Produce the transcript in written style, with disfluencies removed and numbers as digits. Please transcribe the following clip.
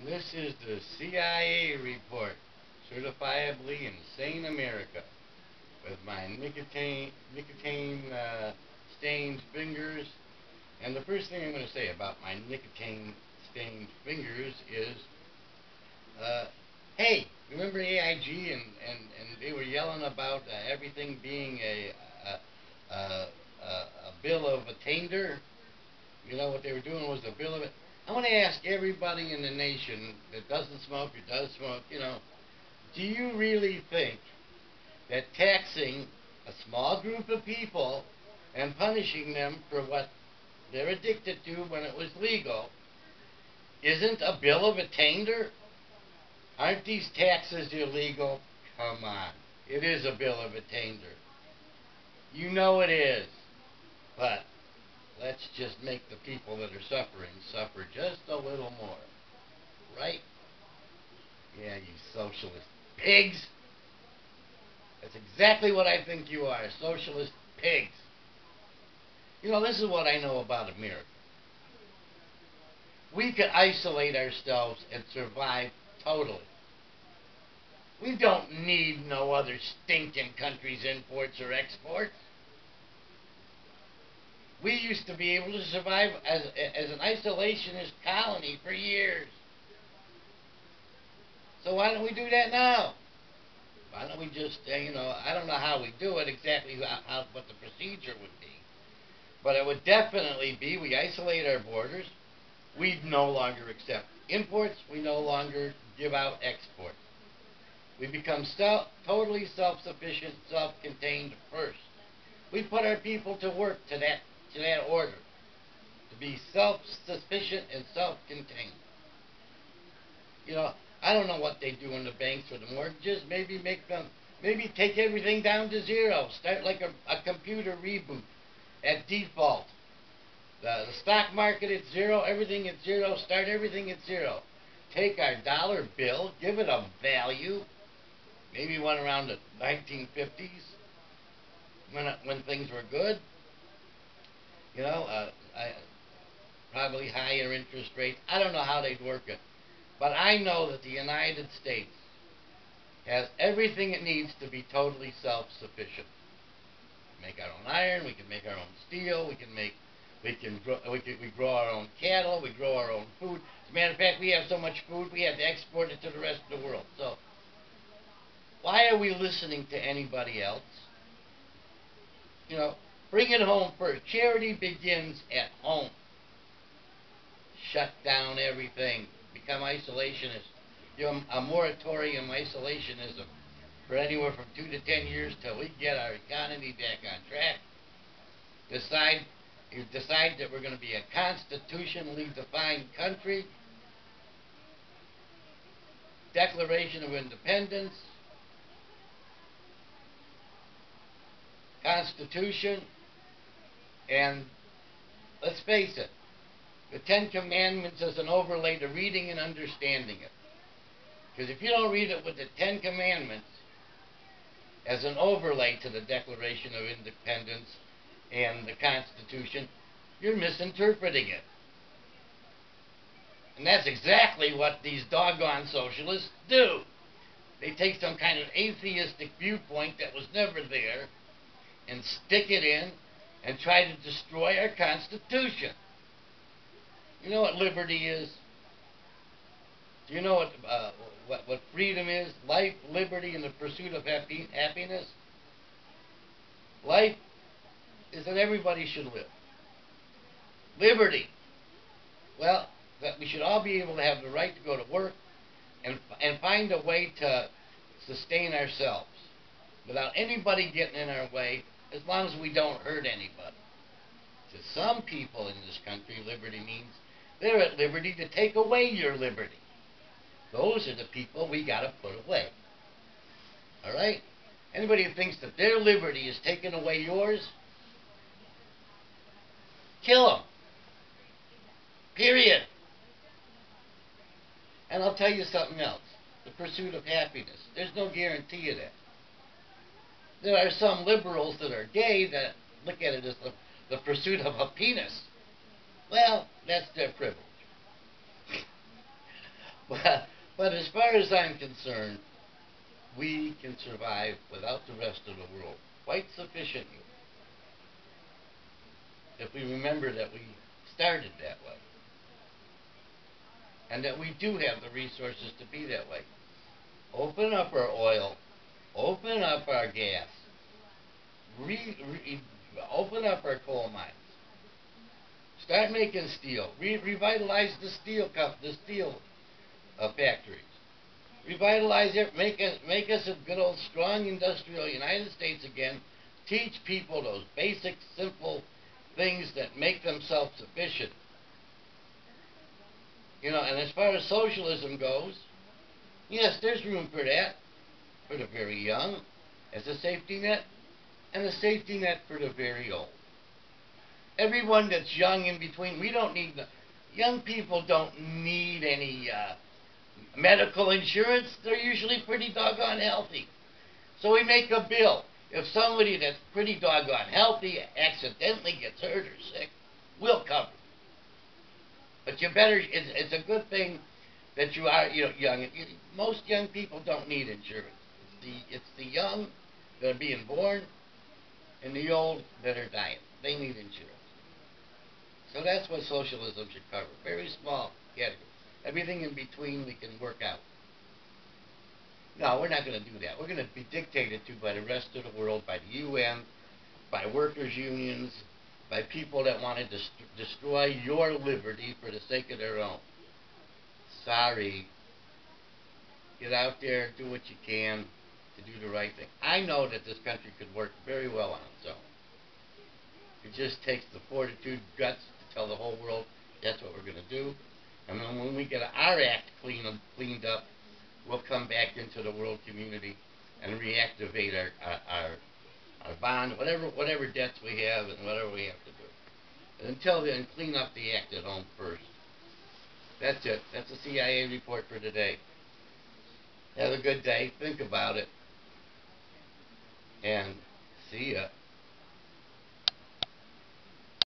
This is the CIA report, certifiably insane America, with my nicotine stained fingers. And the first thing I'm going to say about my nicotine stained fingers is, uh, hey, remember AIG and they were yelling about everything being a bill of attainder? You know what they were doing was a bill of it. I want to ask everybody in the nation that doesn't smoke or does smoke, do you really think that taxing a small group of people and punishing them for what they're addicted to when it was legal isn't a bill of attainder? Aren't these taxes illegal? Come on. It is a bill of attainder. You know it is. But let's just make the people that are suffering suffer just a little more. Right? Yeah, you socialist pigs. That's exactly what I think you are, socialist pigs. This is what I know about America. We can isolate ourselves and survive totally. We don't need no other stinking country's imports or exports. We used to be able to survive as an isolationist colony for years. So why don't we do that now? Why don't we just, I don't know how we do it exactly, what the procedure would be. But it would definitely be we isolate our borders. We no longer accept imports. We no longer give out exports. We become totally self-sufficient, self-contained first. We put our people to work to that order, to be self-sufficient and self-contained. I don't know what they do in the banks or the mortgages. Maybe take everything down to zero. Start like a computer reboot at default. The stock market at zero, everything at zero. Start everything at zero. Take our dollar bill, give it a value. Maybe one around the 1950s when things were good. Probably higher interest rates. I don't know how they'd work it. But I know that the United States has everything it needs to be totally self-sufficient. We make our own iron, we can make our own steel, we grow our own cattle, we grow our own food. As a matter of fact, we have so much food we have to export it to the rest of the world. So why are we listening to anybody else? Bring it home first. Charity begins at home. Shut down everything. Become isolationists. A moratorium isolationism for anywhere from 2 to 10 years till we get our economy back on track. Decide that we're going to be a constitutionally defined country. Declaration of Independence. Constitution. And let's face it, the Ten Commandments is an overlay to reading and understanding it. Because if you don't read it with the Ten Commandments as an overlay to the Declaration of Independence and the Constitution, you're misinterpreting it. And that's exactly what these doggone socialists do. They take some kind of atheistic viewpoint that was never there and stick it in and try to destroy our Constitution. You know what liberty is? Do you know what freedom is? Life, liberty, and the pursuit of happiness? Life is that everybody should live. Liberty, well, that we should all be able to have the right to go to work and find a way to sustain ourselves without anybody getting in our way, as long as we don't hurt anybody. To some people in this country, liberty means they're at liberty to take away your liberty. Those are the people we got to put away. All right? Anybody who thinks that their liberty is taking away yours, kill them. Period. And I'll tell you something else. The pursuit of happiness. There's no guarantee of that. There are some liberals that are gay that look at it as the pursuit of a penis. Well, that's their privilege. But But as far as I'm concerned, we can survive without the rest of the world quite sufficiently if we remember that we started that way and that we do have the resources to be that way. Open up our oil, open up our gas, open up our coal mines, start making steel, revitalize the steel factories, revitalize it, make us a good old strong industrial United States again. Teach people those basic, simple things that make them self-sufficient. You know, and as far as socialism goes, yes, there's room for that, for the very young, as a safety net, and a safety net for the very old. Everyone that's young in between, we don't need, young people don't need any medical insurance. They're usually pretty doggone healthy. So we make a bill. If somebody that's pretty doggone healthy accidentally gets hurt or sick, we'll cover. But you better, it's a good thing that you are, you know, young. Most young people don't need insurance. It's the young that are being born and the old that are dying. They need insurance. So that's what socialism should cover. Very small category. Everything in between we can work out. No, we're not going to do that. We're going to be dictated to by the rest of the world, by the UN, by workers' unions, by people that want to destroy your liberty for the sake of their own. Sorry. Get out there, do what you can to do the right thing. I know that this country could work very well on its own. It just takes the fortitude, guts to tell the whole world that's what we're going to do. And then when we get our act cleaned up, we'll come back into the world community and reactivate our bond, whatever debts we have and whatever we have to do. And until then, clean up the act at home first. That's it. That's the CIA report for today. Have a good day. Think about it. And see ya.